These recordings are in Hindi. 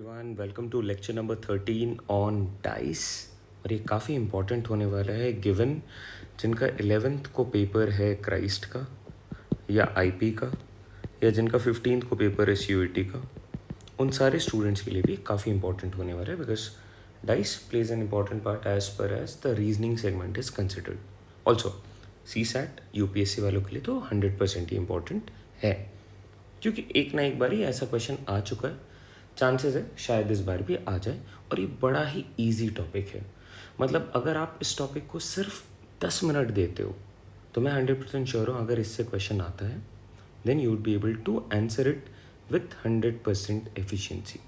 Everyone welcome to lecture number 13 on dice. और ये काफ़ी इम्पोर्टेंट होने वाला है गिवन जिनका 11th को पेपर है क्राइस्ट का या आईपी का, या जिनका 15th को पेपर है सीयूईटी का। उन सारे स्टूडेंट्स के लिए भी काफ़ी इंपॉर्टेंट होने वाला है because dice plays an important part as per as the reasoning segment is considered. Also C SAT UPSC वालों के लिए तो 100% ही इम्पॉर्टेंट है, क्योंकि एक ना एक बार ही ऐसा क्वेश्चन आ चुका है, चांसेस है शायद इस बार भी आ जाए। और ये बड़ा ही इजी टॉपिक है। मतलब अगर आप इस टॉपिक को सिर्फ 10 मिनट देते हो तो मैं 100% श्योर हूँ अगर इससे क्वेश्चन आता है then you would be able to answer it with 100% efficiency.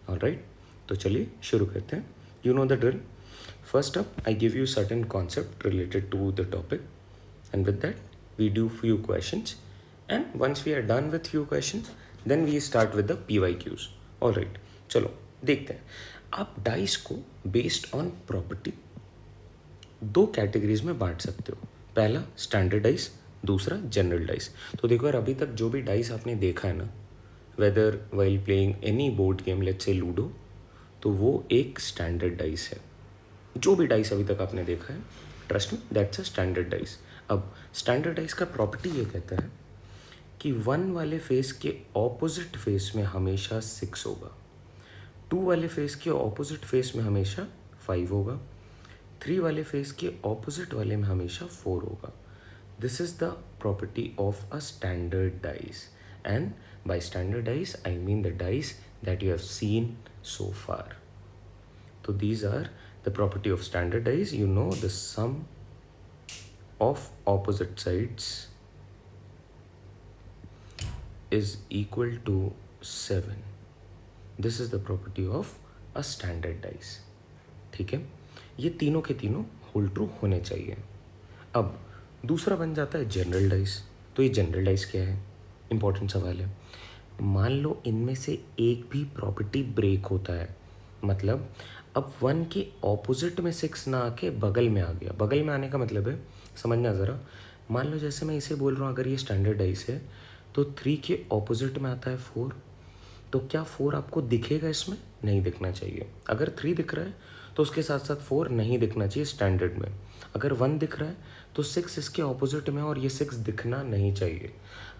Alright, तो चलिए शुरू करते हैं। You know the drill. First up I give you certain concept related to the topic and with that we do few questions, and once we are done with few questions then we start with the PYQs. all right, चलो देखते हैं। आप डाइस को बेस्ड ऑन प्रॉपर्टी दो कैटेगरीज में बांट सकते हो। पहला स्टैंडर्ड डाइस, दूसरा जनरल डाइस। तो देखो यार, अभी तक जो भी डाइस आपने देखा है ना, whether while playing any board game, let's say Ludo, तो वो एक स्टैंडर्ड डाइस है। जो भी डाइस अभी तक आपने देखा है, ट्रस्ट में दैट्स अ स्टैंडर्ड डाइस। अब स्टैंडर्ड डाइस का प्रॉपर्टी ये कहता है कि 1 वाले फेस के ऑपोजिट फेस में हमेशा 6 होगा, 2 वाले फेस के ऑपोजिट फेस में हमेशा 5 होगा, 3 वाले फेस के ऑपोजिट वाले में हमेशा 4 होगा। This is the property of a standard dice, and by standard dice I mean the dice that you have seen so far. So these are the property of standard dice. You know the sum of opposite sides is equal to 7. This is the property of a standard dice. ठीक है, ये तीनों के तीनों होल ट्रू होने चाहिए। अब दूसरा बन जाता है जनरल डाइस। तो ये जनरल डाइस क्या है, इंपॉर्टेंट सवाल है। मान लो इनमें से एक भी प्रॉपर्टी ब्रेक होता है, मतलब अब 1 के ऑपोजिट में 6 ना आके बगल में आ गया। बगल में आने का मतलब है, समझना ज़रा, मान लो जैसे मैं इसे बोल रहा हूँ, अगर ये स्टैंडर्ड डाइस है तो 3 के ऑपोजिट में आता है 4, तो क्या 4 आपको दिखेगा इसमें? नहीं दिखना चाहिए। अगर 3 दिख रहा है तो उसके साथ साथ 4 नहीं दिखना चाहिए स्टैंडर्ड में। अगर 1 दिख रहा है तो 6 इसके ऑपोजिट में और ये 6 दिखना नहीं चाहिए।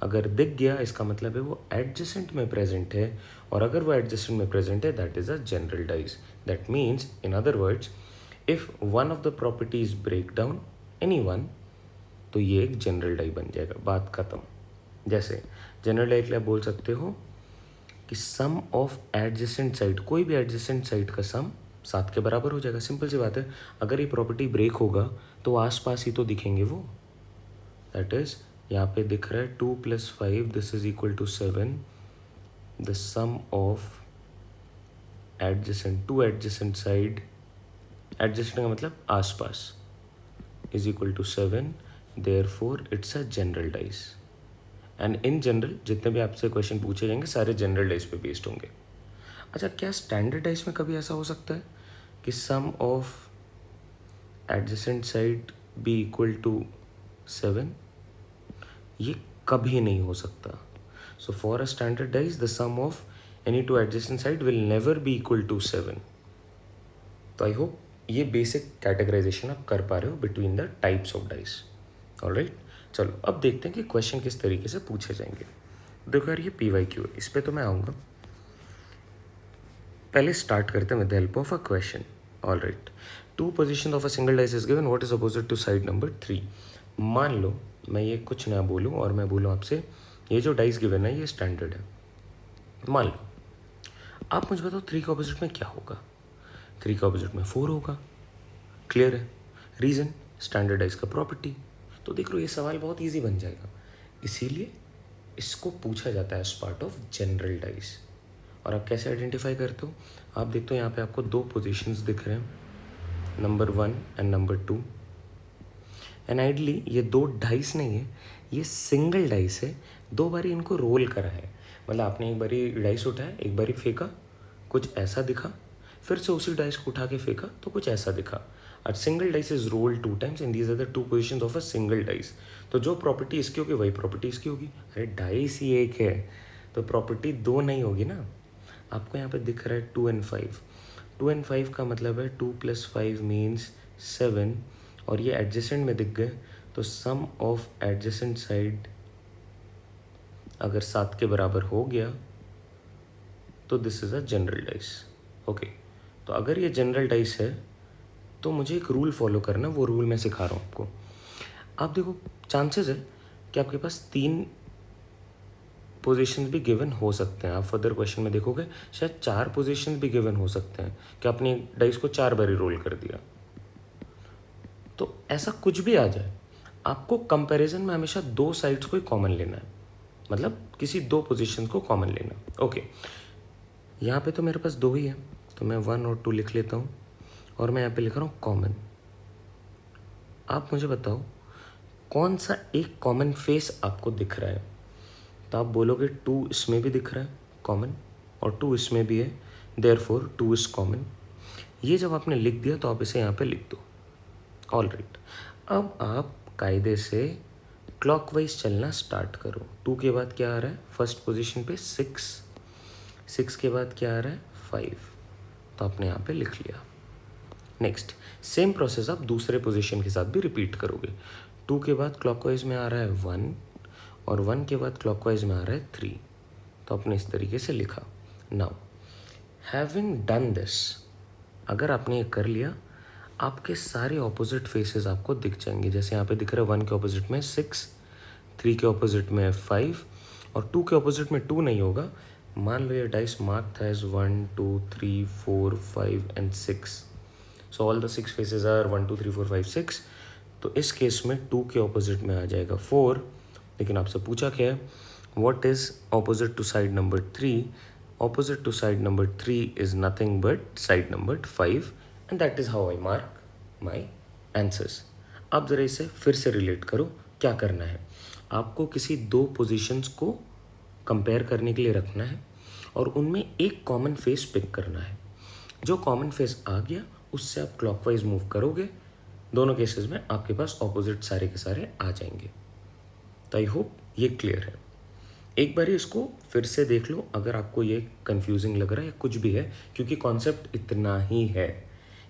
अगर दिख गया इसका मतलब है वो एडजेसेंट में प्रेजेंट है, और अगर वो एडजेसेंट में प्रेजेंट है that is a general dice. That means in other words, if one of the properties break down any one, तो ये एक जनरल डाई बन जाएगा, बात खत्म। जैसे जनरल डाई के लिए बोल सकते हो कि सम ऑफ एडजेसेंट साइड, कोई भी एडजेसेंट साइड का सम 7 के बराबर हो जाएगा। सिंपल सी बात है। अगर ये प्रॉपर्टी ब्रेक होगा तो आसपास ही तो दिखेंगे वो। दैट इज, यहाँ पे दिख रहा है 2 + 5 this is equal to 7। The sum of adjacent, two adjacent side, adjacent का मतलब आसपास, is equal to 7। Therefore it's a general dice. And in general जितने भी आपसे क्वेश्चन पूछे जाएंगे सारे जनरल डाइस पे बेस्ड होंगे। अच्छा, क्या स्टैंडर्ड डाइस में कभी ऐसा हो सकता है कि sum of adjacent side be equal to 7? ये कभी नहीं हो सकता। So for a standard dice the sum of any two adjacent side will never be equal to 7। तो आई होप ये बेसिक कैटेगराइजेशन आप कर पा रहे हो between the types of dice. Alright, चलो अब देखते हैं कि क्वेश्चन किस तरीके से पूछे जाएंगे। देखो यार, ये PYQ है, इस पर तो मैं आऊँगा। पहले स्टार्ट करते हैं with the help of a question. Alright, 2 position of a single dice is given, what is opposite to side number 3। मान लो मैं ये कुछ ना बोलूँ और मैं बोलूँ आपसे ये जो डाइस गिवन है ये स्टैंडर्ड है। मान लो आप मुझे बताओ 3 के ऑपोजिट में क्या होगा। 3 के ऑपोजिट में 4 होगा। क्लियर है? रीज़न, स्टैंडर्ड डाइस का प्रॉपर्टी। तो देख लो ये सवाल बहुत ईजी बन जाएगा, इसीलिए इसको पूछा जाता है as part of general dice. और आप कैसे आइडेंटिफाई करते हो? आप देखते हो यहाँ पे आपको 2 पोजीशंस दिख रहे हैं, number 1 and number 2। And ideally ये 2 डाइस नहीं है, ये सिंगल डाइस है। 2 बारी इनको रोल करा है, मतलब आपने एक बारी डाइस उठाया, एक बारी फेंका, कुछ ऐसा दिखा, फिर से उसी डाइस को उठा के फेंका तो कुछ ऐसा दिखा। और single dice is roll 2 times and these are the 2 position of a single dice. तो जो प्रॉपर्टी इसकी होगी वही प्रॉपर्टी इसकी होगी। अरे डाइस ही एक है तो प्रॉपर्टी 2 नहीं होगी ना। आपको यहाँ पे दिख रहा है 2 and 5। 2 and 5 का मतलब है 2 + 5 मीन्स 7, और ये एडजेसेंट में दिख गए, तो सम ऑफ एडजेसेंट साइड अगर 7 के बराबर हो गया तो this is a general dice. Okay, तो अगर ये जनरल डाइस है तो मुझे एक रूल फॉलो करना, वो रूल मैं सिखा रहा हूँ आपको। आप देखो, चांसेस है कि आपके पास 3 पोजीशंस भी गिवन हो सकते हैं। आप फर्दर क्वेश्चन में देखोगे शायद 4 पोजीशंस भी गिवन हो सकते हैं कि आपने डाइस को 4 बारी रोल कर दिया। तो ऐसा कुछ भी आ जाए, आपको कंपैरिजन में हमेशा 2 साइड्स को ही कॉमन लेना है, मतलब किसी 2 पोजीशन को कॉमन लेना। ओके, यहाँ पे तो मेरे पास 2 ही है, तो मैं 1 और 2 लिख लेता हूँ, और मैं यहाँ पे लिख रहा हूँ कॉमन। आप मुझे बताओ कौन सा एक कॉमन फेस आपको दिख रहा है। तो आप बोलोगे 2 इसमें भी दिख रहा है कॉमन, और 2 इसमें भी है, देयरफॉर 2 इज कॉमन। ये जब आपने लिख दिया तो आप इसे यहाँ पे लिख दो। ऑल राइट, अब आप कायदे से क्लॉकवाइज चलना स्टार्ट करो। 2 के बाद क्या आ रहा है फर्स्ट पोजीशन पे 6, 6 के बाद क्या आ रहा है 5, तो आपने यहाँ पे लिख लिया। नेक्स्ट सेम प्रोसेस आप दूसरे पोजीशन के साथ भी रिपीट करोगे। 2 के बाद क्लॉकवाइज में आ रहा है 1, और 1 के बाद क्लॉकवाइज में आ रहा है 3, तो आपने इस तरीके से लिखा। नाउ हैविंग डन दिस, अगर आपने ये कर लिया, आपके सारे ऑपोजिट फेसेस आपको दिख जाएंगे। जैसे यहाँ पे दिख रहा है 1 के ऑपोजिट में 6, 3 के ऑपोजिट में 5, और 2 के ऑपोजिट में 2 नहीं होगा। मान लो ये डाइस मार्क था as 1 2 3 4 5 and 6, so all the 6 faces are 1 2 3 4 5 6। तो इस केस में 2 के ऑपोजिट में आ जाएगा 4, लेकिन आपसे पूछा क्या है, what is opposite to side number 3। Opposite to side number 3 is nothing but side number 5, and that is how I mark my answers. अब ज़रा इसे फिर से रिलेट करो। क्या करना है, आपको किसी 2 पोजीशंस को कंपेयर करने के लिए रखना है, और उनमें एक कॉमन फेस पिक करना है। जो कॉमन फेस आ गया उससे आप क्लॉकवाइज मूव करोगे। दोनों केसेस में आपके पास ऑपोजिट सारे के सारे आ जाएंगे। तो आई होप ये क्लियर है। एक बार इसको फिर से देख लो अगर आपको ये कंफ्यूजिंग लग रहा है या कुछ भी है, क्योंकि कॉन्सेप्ट इतना ही है।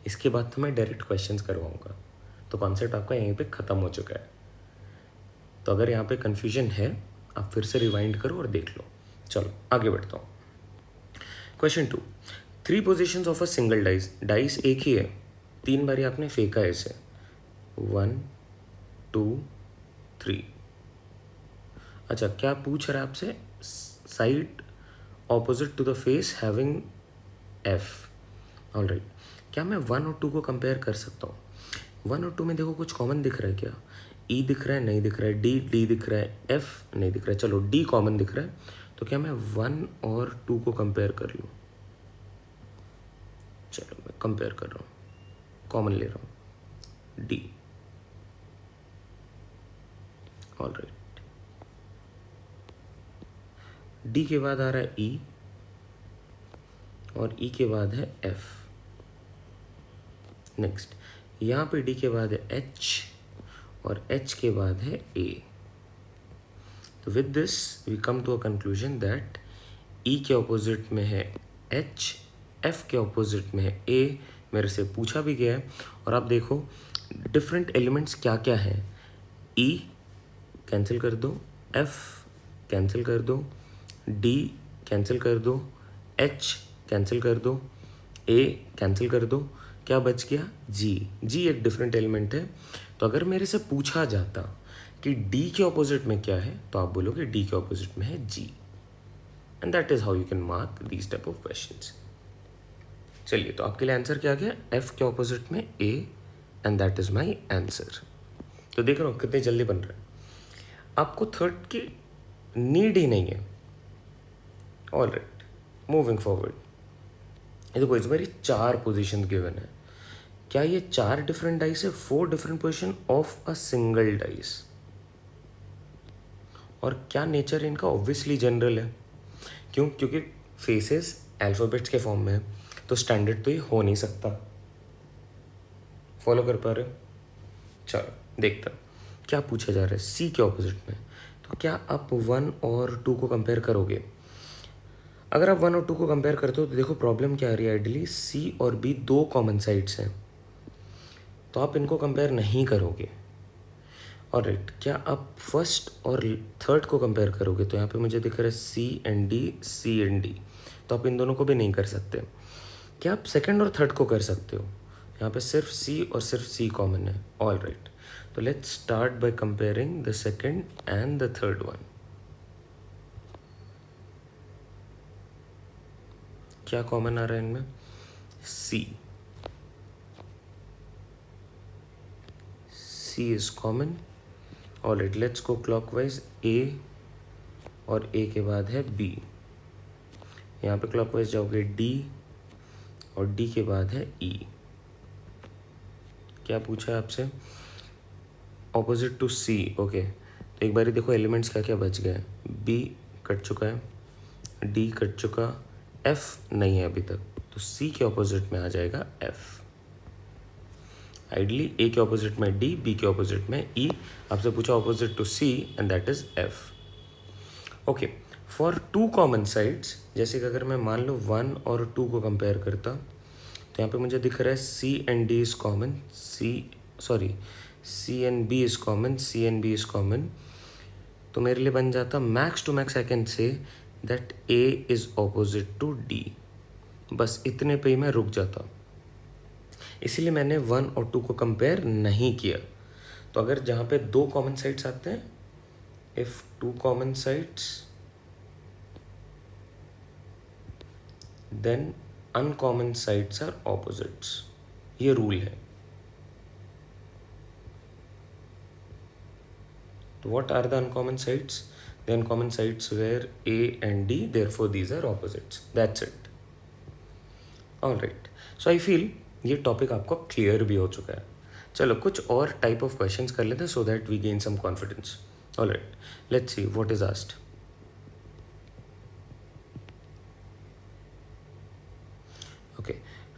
इसके बाद तो मैं डायरेक्ट क्वेश्चंस करवाऊंगा, तो कॉन्सेप्ट आपका यहीं पे ख़त्म हो चुका है। तो अगर यहाँ पे कन्फ्यूजन है, आप फिर से रिवाइंड करो और देख लो। चलो आगे बढ़ता हूँ। Question 2, 3 positions of a single dice. Dice एक ही है, 3 बारी आपने फेंका है इसे, 1 2 3। अच्छा, क्या पूछ रहा है आपसे, side opposite to the face having F. All right, क्या मैं 1 और 2 को कंपेयर कर सकता हूँ। 1 और 2 में देखो कुछ कॉमन दिख रहा है क्या, ई दिख रहा है, नहीं दिख रहा है, डी दिख रहा है, एफ नहीं दिख रहा है, चलो डी कॉमन दिख रहा है, तो क्या मैं 1 और 2 को कंपेयर कर लूँ। चलो मैं कंपेयर कर रहा हूँ, कॉमन ले रहा हूँ डी। ऑल राइट, डी के बाद आ रहा है ई, और ई के बाद है एफ। नेक्स्ट यहाँ पे डी के बाद है एच, और एच के बाद है ए। तो with this we come to a conclusion that E के ऑपोजिट में है एच, एफ के ऑपोजिट में है ए। मेरे से पूछा भी गया है, और आप देखो डिफरेंट एलिमेंट्स क्या क्या हैं। ई कैंसिल कर दो, एफ कैंसिल कर दो, डी कैंसिल कर दो, एच कैंसिल कर दो, ए कैंसिल कर दो, क्या बच गया जी। जी एक डिफरेंट एलिमेंट है। तो अगर मेरे से पूछा जाता कि डी के ऑपोजिट में क्या है, तो आप बोलोगे डी के ऑपोजिट में है G, and that is how you can mark these type of questions. चलिए, तो आपके लिए आंसर क्या गया, एफ के ऑपोजिट में A, and that is my answer. तो देख रहा हूँ कितने जल्दी बन रहा है। आपको थर्ड की नीड ही नहीं है। All right, moving forward. ये देखो इस बार 4 पोजीशन गिवन है। क्या ये 4 डिफरेंट डाइस है, 4 different position of a single dice, और क्या नेचर इनका ऑब्वियसली जनरल है। क्यों, क्योंकि फेसेस अल्फ़ाबेट्स के फॉर्म में है, तो स्टैंडर्ड तो ये हो नहीं सकता। फॉलो कर पा रहे हो। चलो देखते हैं क्या पूछा जा रहा है सी के ऑपोजिट में। तो क्या आप 1 और 2 को कंपेयर करोगे। अगर आप 1 और 2 को कंपेयर करते हो तो देखो प्रॉब्लम क्या आ रही है, आइडियली सी और बी दो कॉमन साइड्स हैं, तो आप इनको कंपेयर नहीं करोगे। और राइट, क्या आप फर्स्ट और थर्ड को कंपेयर करोगे, तो यहाँ पे मुझे दिख रहा है सी एंड डी, तो आप इन दोनों को भी नहीं कर सकते। क्या आप सेकंड और थर्ड को कर सकते हो, यहाँ पे सिर्फ सी और सिर्फ सी कॉमन है। ऑल राइट, तो let's start by comparing the second and the third one. क्या कॉमन आ रहा है इनमें, C is common. All right, let's go clockwise, A और ए के बाद है बी, यहाँ पे क्लॉकवाइज जाओगे डी और डी के बाद है ई। क्या पूछा है आपसे, ऑपोजिट टू सी, ओके। तो एक बारी देखो एलिमेंट्स क्या क्या बच गए, बी कट चुका है, डी कट चुका, एफ नहीं है अभी तक, तो सी के ऑपोजिट में आ जाएगा एफ। आइडली ए के ऑपोजिट में डी, बी के ऑपोजिट में ई, आपसे पूछा opposite to C and that is F. Okay, for two common sides, जैसे कि अगर मैं मान लो 1 और 2 को कंपेयर करता, तो यहाँ पे मुझे दिख रहा है C and D is common, C and B is common, C and B is common, तो मेरे लिए बन जाता max to max I can say that A is opposite to D. बस इतने पे ही मैं रुक जाता, इसीलिए मैंने 1 और 2 को कंपेयर नहीं किया। तो अगर जहाँ पे दो कॉमन साइड्स आते हैं, if two common sides then uncommon sides are opposites, ये रूल है। तो what are the uncommon sides? The uncommon sides were A and D, therefore these are opposites. That's it. All right. So I feel ये टॉपिक आपको क्लियर भी हो चुका है। चलो कुछ और टाइप ऑफ क्वेश्चंस कर लेते हैं so that we gain some confidence. All right, let's see what is asked. Okay,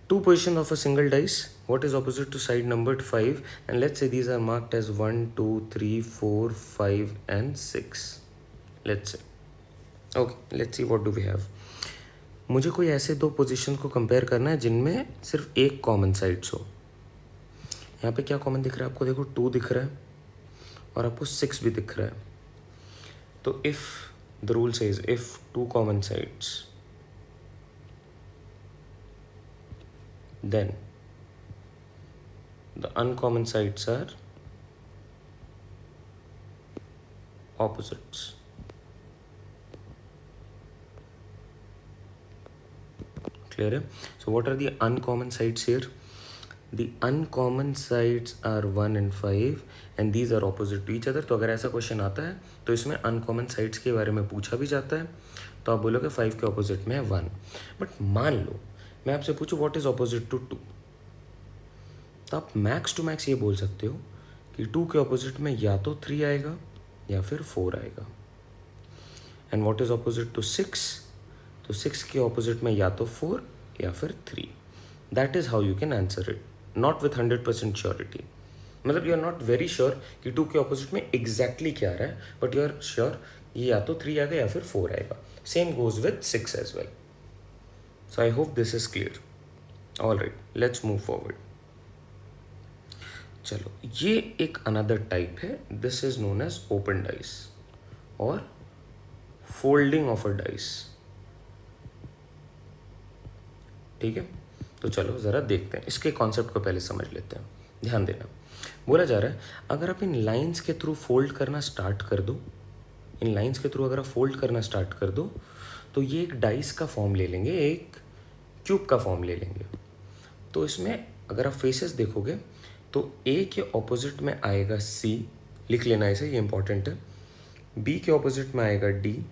two position of a single dice, what is opposite to side numbered 5, and let's say these are marked as 1 2 3 4 5 and 6, let's say। Okay, let's see what do we have। मुझे कोई ऐसे दो पोजीशन को कंपेयर करना है जिनमें सिर्फ एक कॉमन साइड्स हो। यहाँ पे क्या कॉमन दिख रहा है आपको, देखो 2 दिख रहा है और आपको 6 भी दिख रहा है। तो if the rule says if two common sides, then the uncommon sides are opposites। Clear है? So what are the uncommon sides here? The uncommon sides are 1 and 5 and these are opposite to each other। तो अगर ऐसा क्वेश्चन आता है तो इसमें अनकॉमन साइड्स के बारे में पूछा भी जाता है, तो आप बोलोगे 5 के ऑपोजिट में है 1। बट मान लो मैं आपसे पूछूं व्हाट इज ऑपोजिट टू 2, तो आप मैक्स टू मैक्स ये बोल सकते हो कि 2 के ऑपोजिट में या तो 3 आएगा या फिर 4 आएगा। And what is opposite to 6, तो 6 के ऑपोजिट में या तो 4 या फिर 3। That is how you can answer it, not with 100% surety. मतलब you are not very sure कि 2 के ऑपोजिट में एग्जैक्टली क्या आ रहा है, बट यू आर श्योर ये या तो 3 आएगा या फिर 4 आएगा। Same goes with 6 as well. So I hope this is clear. All right, let's move forward. चलो, ये एक अनदर टाइप है, this is known as open dice और फोल्डिंग ऑफ अ डाइस। ठीक है, तो चलो ज़रा देखते हैं, इसके कॉन्सेप्ट को पहले समझ लेते हैं। ध्यान देना, बोला जा रहा है अगर आप इन लाइंस के थ्रू फोल्ड करना स्टार्ट कर दो, इन लाइंस के थ्रू अगर आप फोल्ड करना स्टार्ट कर दो, तो ये एक डाइस का फॉर्म ले लेंगे, एक क्यूब का फॉर्म ले लेंगे। तो इसमें अगर आप फेसेस देखोगे तो ए के ऑपोजिट में आएगा सी, लिख लेना इसे, ये इंपॉर्टेंट है। बी के ऑपोजिट में आएगा डी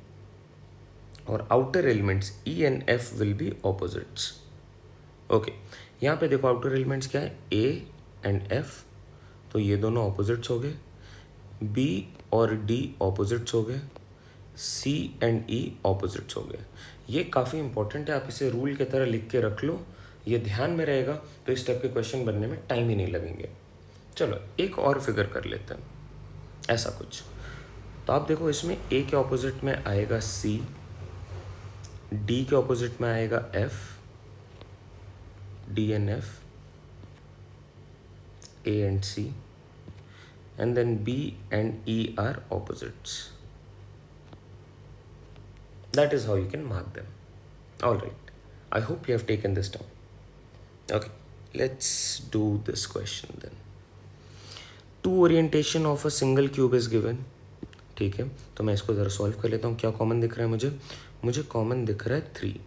और outer elements E and F will be opposites. Okay, यहाँ पे देखो आउटर एलिमेंट्स क्या है, ए एंड एफ, तो ये दोनों ऑपोजिट्स हो गए। बी और डी ऑपोजिट्स हो गए, सी एंड ई ऑपोजिट्स हो गए। ये काफ़ी इंपॉर्टेंट है, आप इसे रूल की तरह लिख के रख लो, ये ध्यान में रहेगा तो इस टाइप के क्वेश्चन बनने में टाइम ही नहीं लगेंगे। चलो एक और फिगर कर लेते हैं, ऐसा कुछ। तो आप देखो इसमें ए के ऑपोजिट में आएगा सी, डी के ऑपोजिट में आएगा F, D and F, A and C, and then B and E are opposites. That is how you can mark them. All right. I hope you have taken this down. Okay. Let's do this question then. Two orientation of a single cube is given. ठीक है, तो मैं इसको ज़रा सॉल्व कर लेता हूँ. क्या कॉमन दिख रहा है मुझे कॉमन दिख रहा है 3.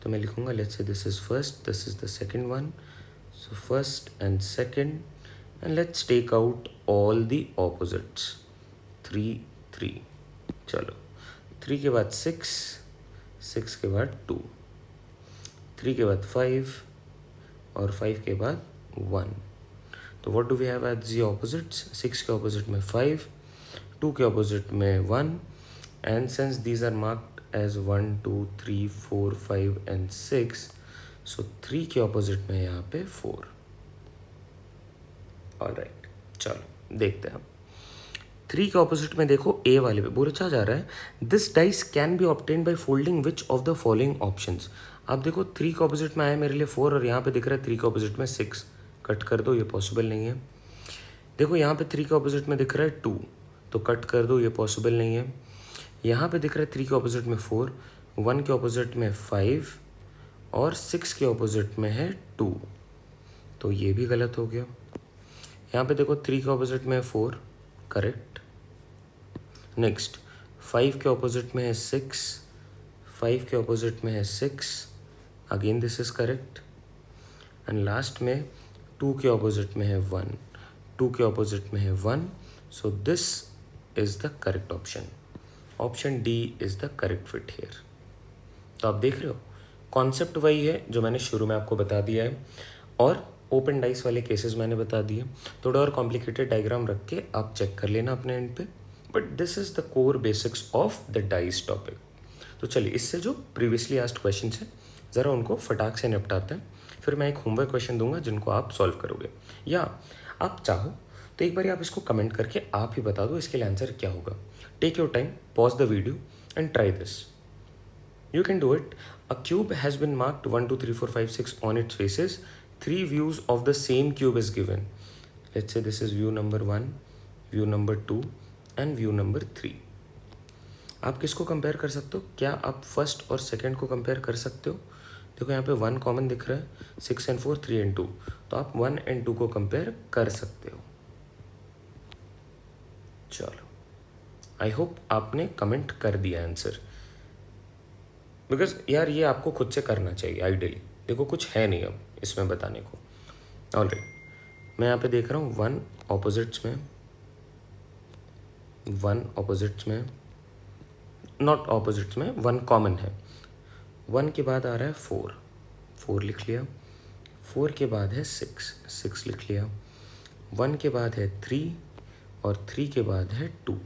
तो मैं लिखूँगा let's say this is first, this is the second one. So first and second, and let's take out all the opposites. 3 3. चलो, 3 के बाद 6, 6 के बाद 2, 3 के बाद 5 और 5 के बाद 1. तो what do we have as the opposites? 6 के ऑपोजिट में 5, 2 के ऑपोजिट में 1, and since these are marked as 1 2 3 4 5 and 6, so 3 के ऑपोजिट में यहाँ पे 4. ऑलराइट, चलो देखते हैं. 3 के ऑपोजिट में देखो ए वाले पे बोला जा रहा है this dice can be obtained by folding which of the following options. आप देखो 3 के ऑपोजिट में आया मेरे लिए 4 और यहाँ पे दिख रहा है 3 के ऑपोजिट में 6. कट कर दो, ये पॉसिबल नहीं है. देखो यहाँ पे 3 के ऑपोजिट में दिख रहा है 2, तो कट कर दो, ये पॉसिबल नहीं है. यहाँ पे दिख रहा है 3 के ऑपोजिट में 4, 1 के ऑपोजिट में 5 और 6 के ऑपोजिट में है 2, तो ये भी गलत हो गया. यहाँ पे देखो 3 के ऑपोजिट में 4, करेक्ट. नेक्स्ट 5 के ऑपोजिट में है 6, 5 के ऑपोजिट में है 6, again this is correct. And last में 2 के ऑपोजिट में है 1, 2 के ऑपोजिट में है 1, so this is the correct option. Option D is the correct fit here. तो आप देख रहे हो कॉन्सेप्ट वही है जो मैंने शुरू में आपको बता दिया है, और ओपन डाइस वाले केसेस मैंने बता दिए. थोड़ा और कॉम्प्लिकेटेड डायग्राम रख के आप चेक कर लेना अपने एंड पे, but this is the core basics of the dice topic. तो चलिए इससे जो प्रीवियसली आस्क्ड क्वेश्चन है ज़रा उनको फटाक से निपटाते हैं. फिर मैं एक होमवर्क क्वेश्चन दूंगा जिनको आप सॉल्व करोगे, या आप चाहो तो एक बार आप इसको कमेंट करके आप ही बता दो इसके लिए आंसर क्या होगा. Take your time, pause the video and try this. You can do it. A cube has been marked 1 2 3 4 5 6 on its faces. 3 views of the same cube is given. Let's say this is view number 1, view number 2 and view number 3. आप किसको कंपेयर कर सकते हो? क्या आप फर्स्ट और सेकंड को कंपेयर कर सकते हो? देखो यहाँ पे 1 कॉमन दिख रहा है, 6 and 4, 3 and 2, तो आप 1 and 2 को कंपेयर कर सकते हो. चलो, आई होप आपने कमेंट कर दिया आंसर, बिकॉज यार ये आपको खुद से करना चाहिए आइडियली. देखो कुछ है नहीं अब इसमें बताने को. ऑलराइट, मैं यहाँ पे देख रहा हूँ 1 ऑपोजिट्स में, 1 ऑपोजिट्स में, नॉट ऑपोजिट्स में, 1 कॉमन है. 1 के बाद आ रहा है 4, 4 लिख लिया. 4 के बाद है 6, 6 लिख लिया. 1 के बाद है 3 और 3 के बाद है 2.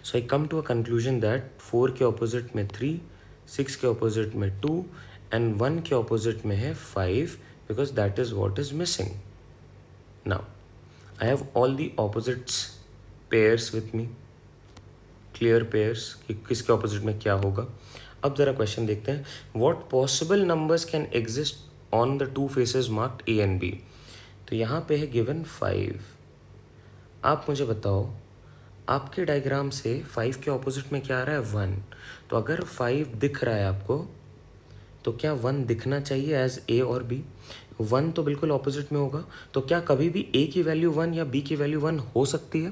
So I come to a conclusion that 4 के ऑपोजिट में 3, 6 के ऑपोजिट में 2 एंड 1 के ऑपोजिट में है 5, because that is what is missing. Now I have all the opposites pairs with me, clear pairs कि किसके ऑपोजिट में क्या होगा. अब ज़रा क्वेश्चन देखते हैं. What possible numbers can exist on the 2 faces marked A and B. तो यहाँ पे है गिवन 5. आप मुझे बताओ आपके डायग्राम से 5 के ऑपोजिट में क्या आ रहा है 1. तो अगर 5 दिख रहा है आपको तो क्या 1 दिखना चाहिए एज ए और बी. 1 तो बिल्कुल ऑपोजिट में होगा, तो क्या कभी भी ए की वैल्यू 1 या बी की वैल्यू 1 हो सकती है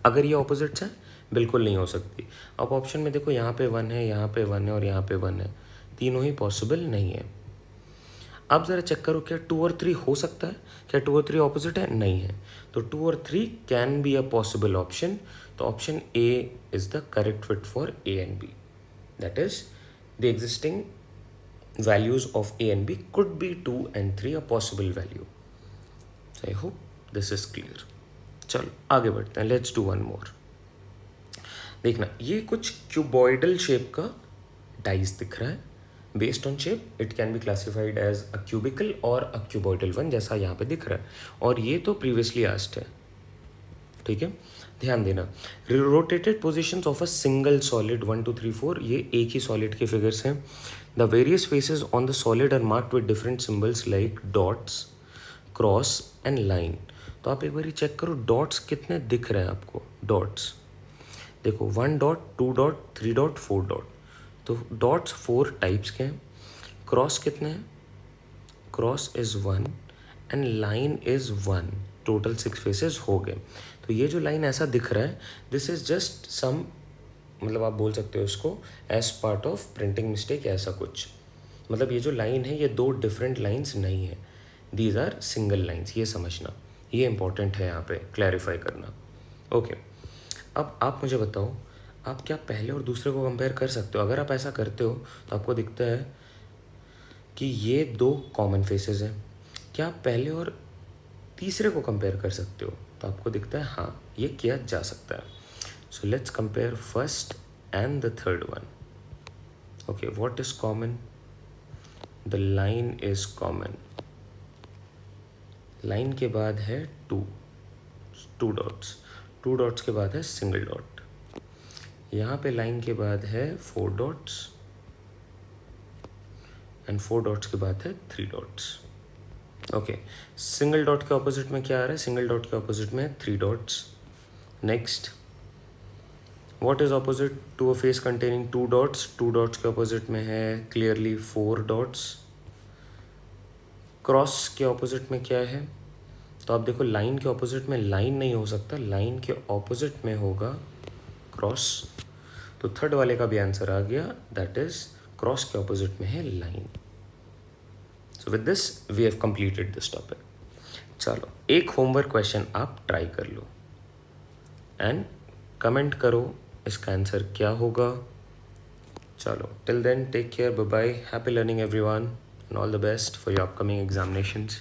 अगर ये ऑपोजिट्स हैं? बिल्कुल नहीं हो सकती. अब ऑप्शन में देखो यहाँ पे 1 है, यहाँ पे 1 है और यहाँ पे 1 है, तीनों ही पॉसिबल नहीं है. अब ज़रा चेक करो क्या 2 और 3 हो सकता है? क्या 2 और 3 ऑपोजिट है? नहीं है. तो 2 और 3 can be a possible option. तो option A is the correct fit for A and B. That is the existing values of a and b could be 2 and 3 a possible value. So I hope this is clear. चलो आगे बढ़ते हैं. Let's do one more. देखना ये कुछ क्यूबॉइडल शेप का डाइस दिख रहा है. Based on shape it can be classified as a cubical और अ क्यूबॉइडल वन, जैसा यहाँ पे दिख रहा है. और ये तो प्रीवियसली आस्क्ड है, ठीक है. ध्यान देना, rotated positions of a single solid 1 2 3 4, ये एक ही सॉलिड के फिगर्स हैं. The various faces on the solid are marked with different symbols like dots, cross and line. तो आप एक बार चेक करो डॉट्स कितने दिख रहे हैं आपको. डॉट्स देखो, 1 डॉट, 2 डॉट, 3 डॉट, 4 डॉट. तो डॉट्स 4 टाइप्स के हैं. क्रॉस कितने हैं? Cross is 1 and line is 1. Total 6 faces हो गए. तो ये जो लाइन ऐसा दिख रहा है, दिस इज़ जस्ट सम, मतलब आप बोल सकते हो इसको as part of printing mistake, ऐसा कुछ. मतलब ये जो लाइन है ये 2 डिफरेंट लाइंस नहीं है, दीज आर सिंगल लाइंस. ये समझना, ये इंपॉर्टेंट है यहाँ पे क्लैरिफाई करना. ओके, अब आप मुझे बताओ, आप क्या पहले और दूसरे को कंपेयर कर सकते हो? अगर आप ऐसा करते हो तो आपको दिखता है कि ये 2 कॉमन फेसेस हैं. क्या आप पहले और तीसरे को कंपेयर कर सकते हो? तो आपको दिखता है हाँ, ये किया जा सकता है. So let's compare first and the third one. Okay, what is common? The line is common. Line के बाद है 2 डॉट्स. 2 डॉट्स के बाद है सिंगल डॉट. यहाँ पे लाइन के बाद है 4 डॉट्स एंड 4 डॉट्स के बाद है 3 डॉट्स. ओके, सिंगल डॉट के ऑपोजिट में क्या आ रहा है? सिंगल डॉट के ऑपोजिट में 3 dots. Next, what is opposite to a face containing 2 dots? 2 dots के ऑपोजिट में है क्लियरली 4 डॉट्स. क्रॉस के ऑपोजिट में क्या है? तो आप देखो, लाइन के ऑपोजिट में लाइन नहीं हो सकता, लाइन के ऑपोजिट में होगा क्रॉस. तो थर्ड वाले का भी आंसर आ गया, दैट इज क्रॉस के ऑपोजिट में है line. So with this we have completed this topic. चलो, एक होमवर्क क्वेश्चन आप ट्राई कर लो एंड कमेंट करो इसका आंसर क्या होगा. चलो, till then take care, bye bye, happy learning everyone, and all the best for your upcoming examinations.